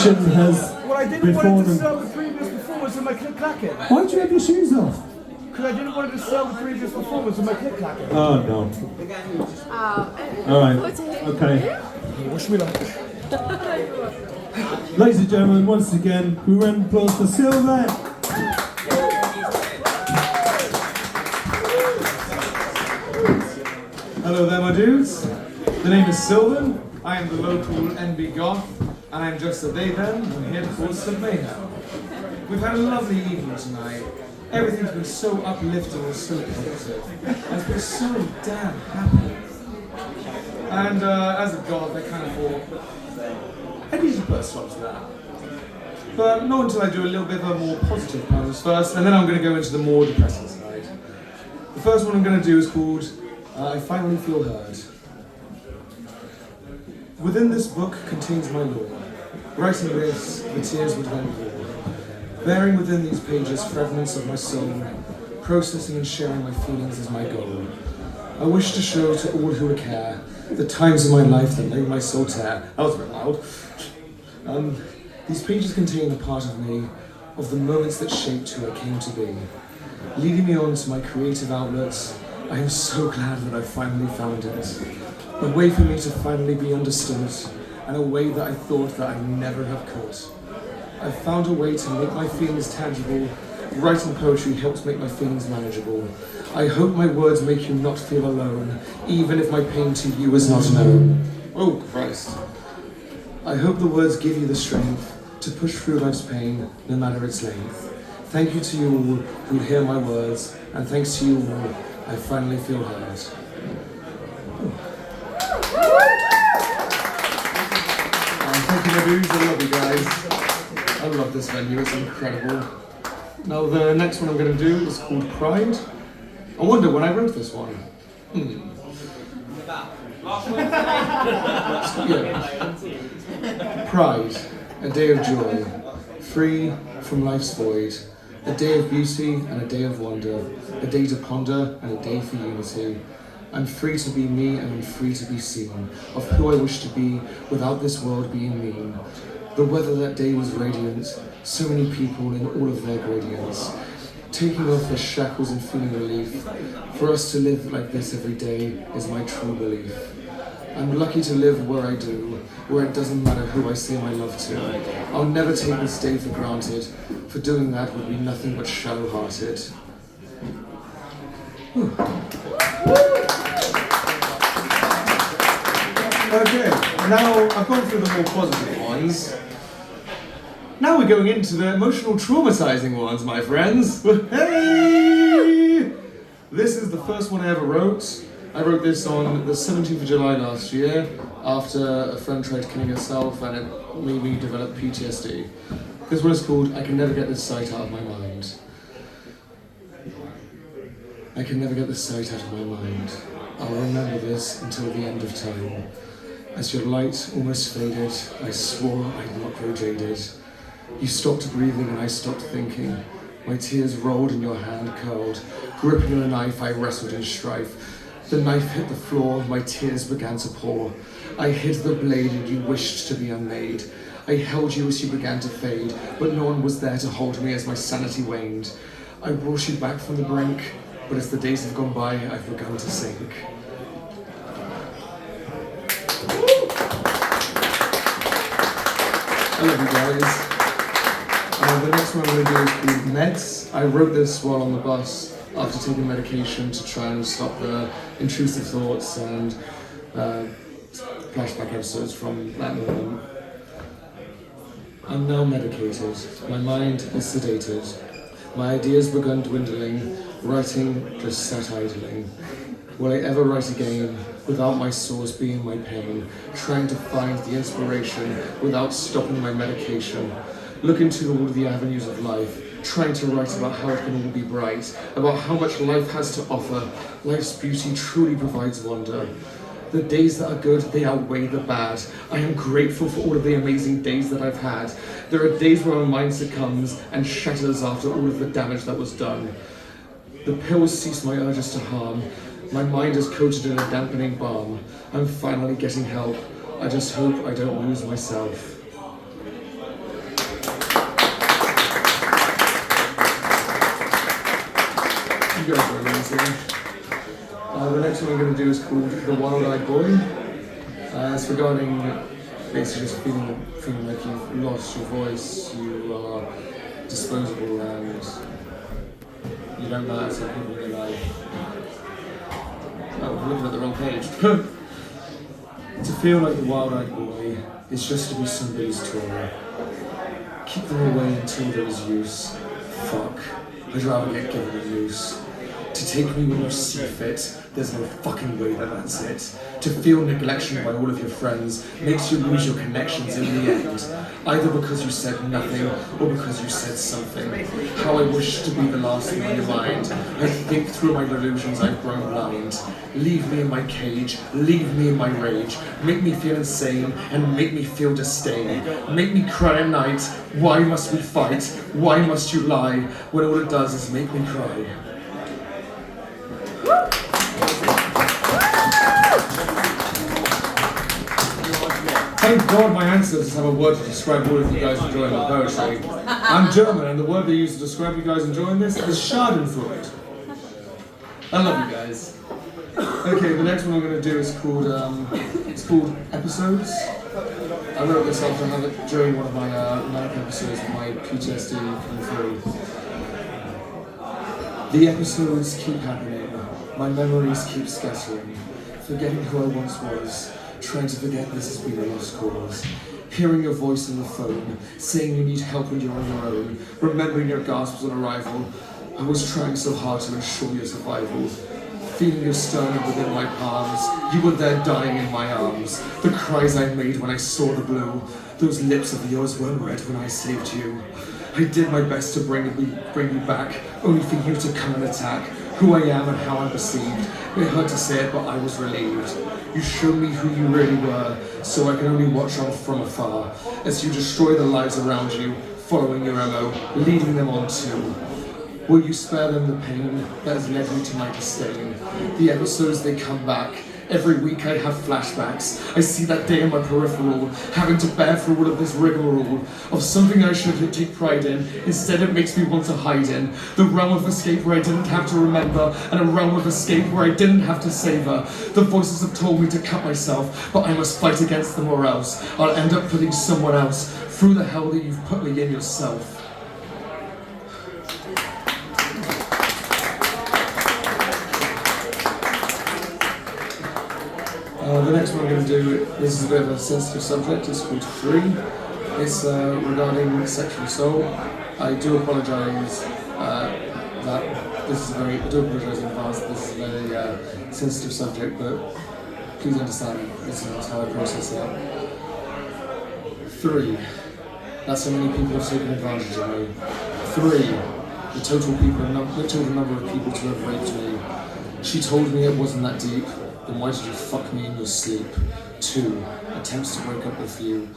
has Well, I didn't before want to them. sell the previous performance of my click clacking. Why do you have your shoes off? Because I didn't want to sell the previous performance of my click clacking. Oh no. Alright, okay. Wish me luck. Ladies and gentlemen, once again, we round of applause for Silver. Hello there, my dudes. The name is Sylvan. I am the local NB Goth, and I'm just a day then. I'm here to cause some mayhem. We've had a lovely evening tonight. Everything's been so uplifting and so positive. It's been so damn happy. And as a goth, I kind of thought, I need to put a stop to that. But not until I do a little bit of a more positive pose first, and then I'm going to go into the more depressing side. The first one I'm going to do is called I Finally Feel Heard. Within this book contains my lore. Writing this, the tears would then pour. Bearing within these pages fragments of my soul, processing and sharing my feelings is my goal. I wish to show to all who care the times in my life that made my soul tear. That was a bit loud. These pages contain a part of me, of the moments that shaped who I came to be. Leading me on to my creative outlets, I am so glad that I finally found it. A way for me to finally be understood, and a way that I thought that I never have could. I found a way to make my feelings tangible. Writing poetry helps make my feelings manageable. I hope my words make you not feel alone, even if my pain to you is not known. Oh Christ. I hope the words give you the strength to push through life's pain, no matter its length. Thank you to you all who hear my words, and thanks to you all, I finally feel heard. Thank you, my dudes. I love you guys. I love this venue. It's incredible. Now, the next one I'm going to do is called Pride. I wonder when I wrote this one. Yeah. Pride, a day of joy, free from life's void. A day of beauty and a day of wonder, a day to ponder and a day for unity. I'm free to be me and I'm free to be seen, of who I wish to be without this world being mean. The weather that day was radiant, so many people in all of their gradients. Taking off their shackles and feeling relief. For us to live like this every day is my true belief. I'm lucky to live where I do, where it doesn't matter who I say my love to. I'll never take this day for granted, for doing that would be nothing but shallow-hearted. Okay, now I've gone through the more positive ones. Now we're going into the emotional traumatizing ones, my friends. Hey! This is the first one I ever wrote. I wrote this on the 17th of July last year, after a friend tried killing herself and it made me develop PTSD. This one is called I Can Never Get This Sight Out of My Mind. I can never get this sight out of my mind. I'll remember this until the end of time. As your light almost faded, I swore I'd not grow jaded. You stopped breathing and I stopped thinking. My tears rolled and your hand curled. Gripping a knife, I wrestled in strife. The knife hit the floor, my tears began to pour. I hid the blade and you wished to be unmade. I held you as you began to fade, but no one was there to hold me as my sanity waned. I brought you back from the brink, but as the days have gone by, I've begun to sink. I love you guys. The next one I'm going to do is called Meds. I wrote this while on the bus after taking medication to try and stop the intrusive thoughts and flashback episodes from that moment. I'm now medicated. My mind is sedated. My ideas begun dwindling. Writing just sat idling. Will I ever write again without my source being my pain? Trying to find the inspiration without stopping my medication. Look into all the avenues of life, trying to write about how it can all be bright, about how much life has to offer. Life's beauty truly provides wonder. The days that are good, they outweigh the bad. I am grateful for all of the amazing days that I've had. There are days where my mind succumbs and shatters after all of the damage that was done. The pills cease my urges to harm. My mind is coated in a dampening balm. I'm finally getting help. I just hope I don't lose myself. The next one I'm going to do is called The Wild-Eyed Boy. It's regarding basically just feeling like you've lost your voice, you are disposable, and you don't matter to people in your life. Oh, I'm looking at the wrong page. To feel like the wild-eyed boy is just to be somebody's toy. Keep them away until there is use. Fuck. I'd rather get given a use. To take me when you see fit, there's no fucking way that that's it. To feel neglection by all of your friends makes you lose your connections in the end. Either because you said nothing, or because you said something. How I wish to be the last thing on your mind. I think through my delusions I've grown blind. Leave me in my cage, leave me in my rage. Make me feel insane, and make me feel disdain. Make me cry at night, why must we fight? Why must you lie? When all it does is make me cry. Thank God my ancestors have a word to describe all of you guys enjoying the poetry. I'm German, and the word they use to describe you guys enjoying this is Schadenfreude. I love you guys. Okay, the next one I'm going to do is called Episodes. I wrote this after during one of my manic episodes of my PTSD coming through. The episodes keep happening. My memories keep scattering. Forgetting who I once was. Trying to forget this has been a lost cause. Hearing your voice on the phone, saying you need help when you're on your own, remembering your gasps on arrival. I was trying so hard to ensure your survival. Feeling your sternum within my palms, you were there dying in my arms. The cries I made when I saw the blue, those lips of yours weren't red when I saved you. I did my best to bring you back, only for you to come and attack who I am and how I'm perceived. It hurt to say it, but I was relieved. You showed me who you really were, so I can only watch on from afar, as you destroy the lives around you, following your MO, leading them on too. Will you spare them the pain that has led me to my disdain? The episodes, they come back. Every week I have flashbacks. I see that day in my peripheral, having to bear through all of this rigmarole of something I should take pride in. Instead it makes me want to hide in the realm of escape where I didn't have to remember, and a realm of escape where I didn't have to savor. The voices have told me to cut myself, but I must fight against them or else I'll end up putting someone else through the hell that you've put me in yourself. The next one I'm going to do, this is a bit of a sensitive subject, it's called Free. It's regarding sexual assault. I do apologise that this is I do apologise in advance that this is a very sensitive subject, but please understand this is how I process it. 3. That's how many people have taken advantage of me. 3. The total number of people to have raped me. She told me it wasn't that deep. Then why did you fuck me in your sleep? 2. Attempts to break up with you.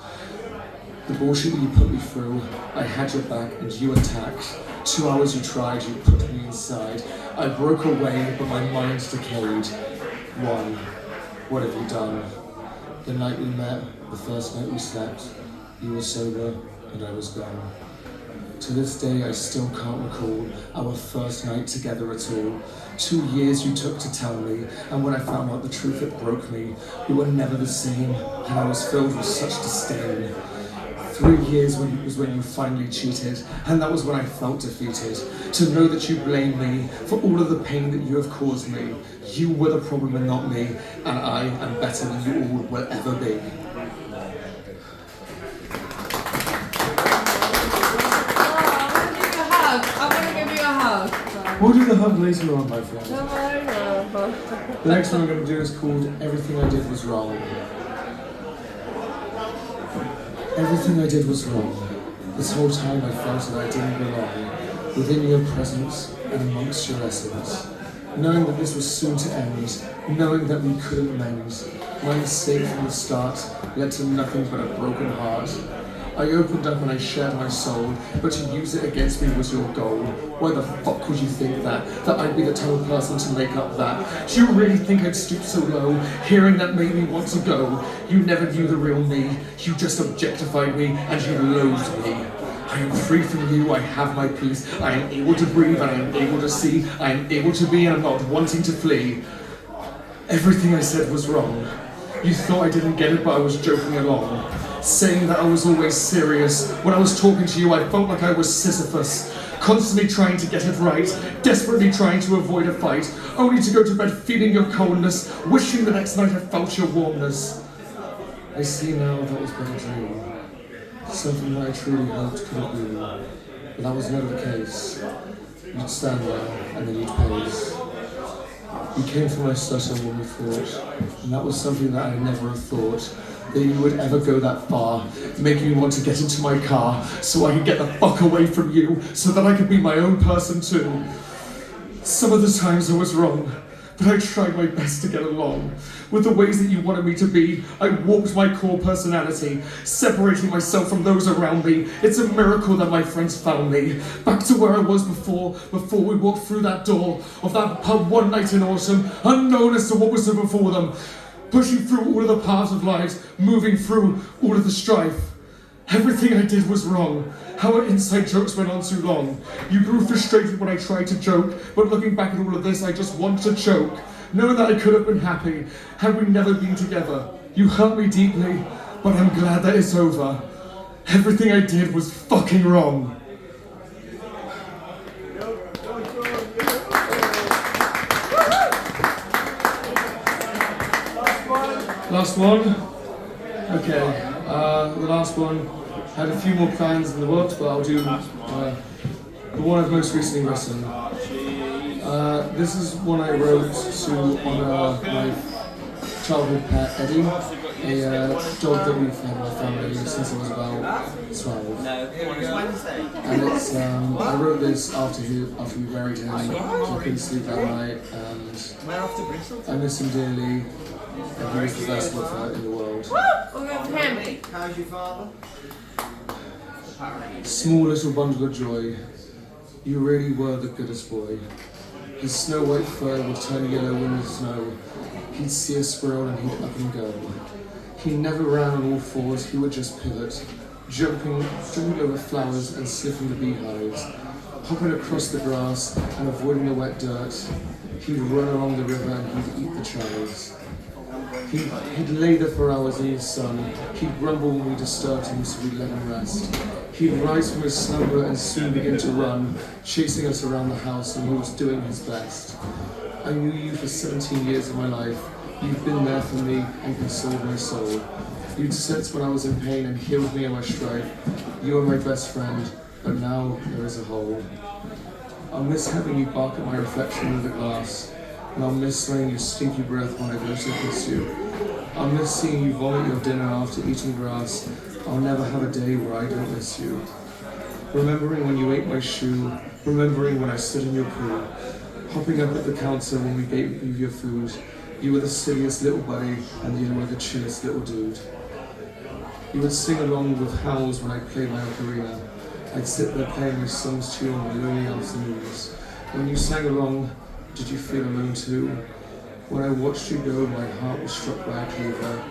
The bullshit that you put me through, I had your back and you attacked. 2 hours you tried, you put me inside. I broke away, but my mind decayed. 1. What have you done? The night we met, the first night we slept, you were sober and I was gone. To this day, I still can't recall our first night together at all. 2 years you took to tell me, and when I found out the truth, it broke me. We were never the same, and I was filled with such disdain. 3 years was when you finally cheated, and that was when I felt defeated. To know that you blame me for all of the pain that you have caused me. You were the problem and not me, and I am better than you all will ever be. We'll do the hug later on, my friend. The next one I'm going to do is called Everything I Did Was Wrong. Everything I did was wrong. This whole time I felt that I didn't belong within your presence and amongst your essence. Knowing that this was soon to end, knowing that we couldn't mend. My mistake from the start led to nothing but a broken heart. I opened up and I shared my soul, but to use it against me was your goal. Why the fuck would you think that? That I'd be the type of person to make up that? Do you really think I'd stoop so low? Hearing that made me want to go. You never knew the real me. You just objectified me and you loathed me. I am free from you, I have my peace, I am able to breathe, and I am able to see, I am able to be, and I'm not wanting to flee. Everything I said was wrong. You thought I didn't get it, but I was joking along. Saying that I was always serious. When I was talking to you, I felt like I was Sisyphus. Constantly trying to get it right, desperately trying to avoid a fight, only to go to bed feeling your coldness, wishing the next night I felt your warmness. I see now that was but a dream. Something that I truly hoped could be, but that was never the case. You'd stand there, and then you'd pace. You came for my stutter when we fought, and that was something that I never have thought, that you would ever go that far, making me want to get into my car, so I could get the fuck away from you, so that I could be my own person too. Some of the times I was wrong, but I tried my best to get along with the ways that you wanted me to be. I warped my core personality, separating myself from those around me. It's a miracle that my friends found me. Back to where I was before we walked through that door of that pub one night in autumn, unknown as to what was before them. Pushing through all of the paths of life, moving through all of the strife. Everything I did was wrong. How our inside jokes went on too long. You grew frustrated when I tried to joke, but looking back at all of this, I just want to choke. Knowing that I could have been happy had we never been together. You hurt me deeply, but I'm glad that it's over. Everything I did was fucking wrong. Last one? Okay, the last one. I had a few more plans in the works, but I'll do the one I've most recently written. This is one I wrote to honour my childhood pet, Eddie, a dog that we've had in my family since I was about 12. And it's, I wrote this after we buried him, so I couldn't sleep that night, and I miss him dearly. And he was the best lover in the world. How's your father? Small little bundle of joy, you really were the goodest boy. His snow white fur would turn yellow in the snow. He'd see a squirrel and he'd up and go. He never ran on all fours, he would just pivot, jumping over flowers and sniffing the beehives, hopping across the grass and avoiding the wet dirt. He'd run along the river and he'd eat the chives. He'd lay there for hours in the sun. He'd grumble when we disturbed him, so we'd let him rest. He'd rise from his slumber and soon begin to run, chasing us around the house, and he was doing his best. I knew you for 17 years of my life. You've been there for me and consoled my soul. You'd sensed when I was in pain and healed me in my strife. You are my best friend, but now there is a hole. I'll miss having you bark at my reflection in the glass. And I'll miss smelling your stinky breath when I go to kiss you. I'll miss seeing you vomit your dinner after eating grass. I'll never have a day where I don't miss you. Remembering when you ate my shoe, remembering when I stood in your pool, hopping up at the counter when we gave you your food. You were the silliest little buddy, and you were the chillest little dude. You would sing along with howls when I played my ocarina. I'd sit there playing my songs to you on my lonely afternoons. When you sang along, did you feel alone too? When I watched you go, my heart was struck by a cleaver.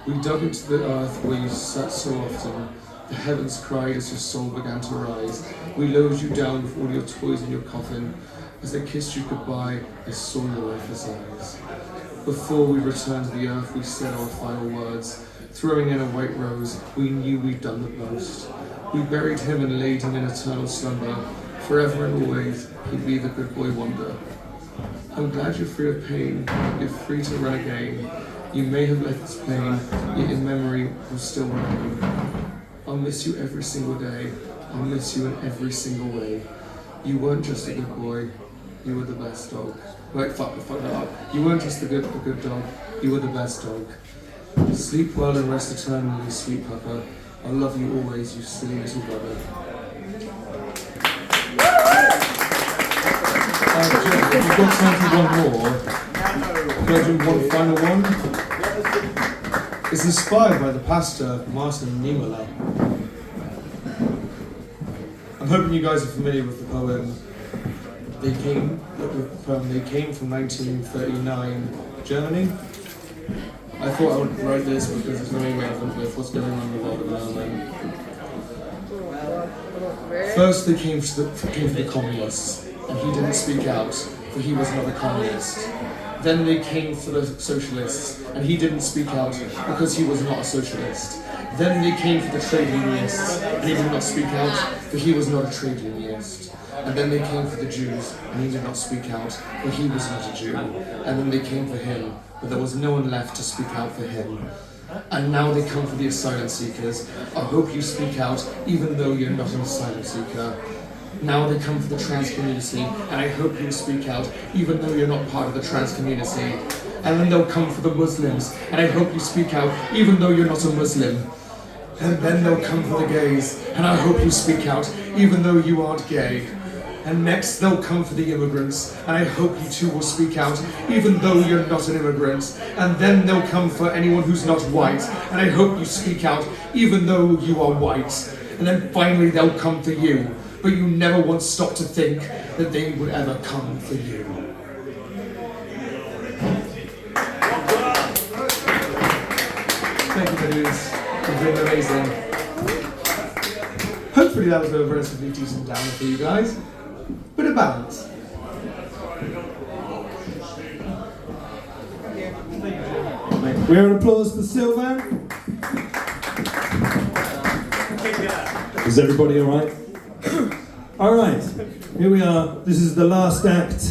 We dug into the earth where you sat so often. The heavens cried as your soul began to rise. We lowered you down with all your toys in your coffin. As I kissed you goodbye, I saw your lifeless eyes. Before we returned to the earth, we said our final words. Throwing in a white rose, we knew we'd done the most. We buried him and laid him in eternal slumber. Forever and always, he'd be the good boy wonder. I'm glad you're free of pain, you're free to run again. You may have left this pain, yet in memory will still remain. I'll miss you every single day, I'll miss you in every single way. You weren't just a good boy, you were the best dog. Wait, fuck that up. You weren't just a good dog, you were the best dog. Sleep well and rest eternally, sweet papa. I love you always, you silly little brother. Jeff, if you've got time for one more, can I do one final one? It's inspired by the pastor Martin Niemöller. I'm hoping you guys are familiar with the poem. They came from 1939 Germany. I thought I would write this because it's very relevant with what's going on in the world at the moment. First they came for the communists, and he didn't speak out, for he was not a communist. Then they came for the socialists, and he didn't speak out because he was not a socialist. Then they came for the trade unionists, and he did not speak out, for he was not a trade unionist. And then they came for the Jews, and he did not speak out, for he was not a Jew. And then they came for him, but there was no one left to speak out for him. And now they come for the asylum seekers. I hope you speak out, even though you're not an asylum seeker. Now they come for the trans community, and I hope you speak out, even though you're not part of the trans community. And then they'll come for the Muslims, and I hope you speak out, even though you're not a Muslim. And then they'll come for the gays, and I hope you speak out, even though you aren't gay. And next they'll come for the immigrants, and I hope you too will speak out, even though you're not an immigrant. And then they'll come for anyone who's not white, and I hope you speak out, even though you are white. And then finally they'll come for you, but you never once stop to think that they would ever come for you. Thank you, dudes. You've been amazing. Hopefully that was a relatively decent downer for you guys. Bit of balance. We have an applause for Sylvan. Is everybody all right? All right, here we are. This is the last act